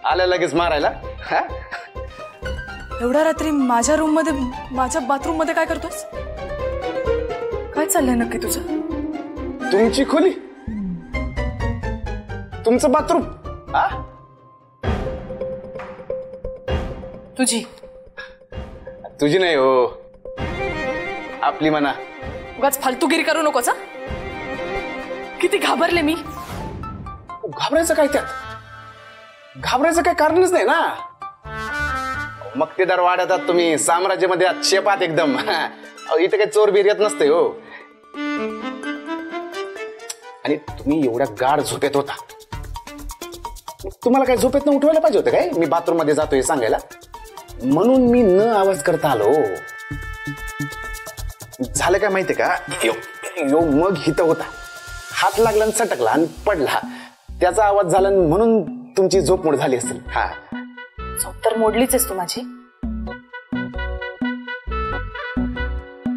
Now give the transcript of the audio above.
आल्या लगेच मारायला? हा? एवढ्या रात्री माझ्या रूम मध्ये, माझ्या बाथरूम मध्ये काय करतोस? काय चाललंय नक्की तुझं? तुमची खोली, तुमचं बाथरूम? हा? तुझी तुझी नाही हो, आपली म्हणा. उगाच फालतूगिरी करू नकोस. किती घाबरले मी. घाबरायचं काय त्यात? घाबरायचं काय कारणच नाही ना. मक्तेदार वाड्यात तुम्ही, साम्राज्यामध्ये शेपात एकदम. इथे काही चोर बीर येत नसते हो. आणि तुम्ही एवढ्या गाढ झोपेत होता, तुम्हाला काय झोपेत न उठवायला पाहिजे होतं काय? मी बाथरूम मध्ये जातोय सांगायला, म्हणून मी न आवाज करता आलो. झालं काय माहितीये का, यो मग हित होता, हात लागला आणि सटकला आणि पडला, त्याचा आवाज झाला म्हणून तुमची झोप मोड झाली असेल. हा, झोप तर मोडलीच आहेस तू माझी.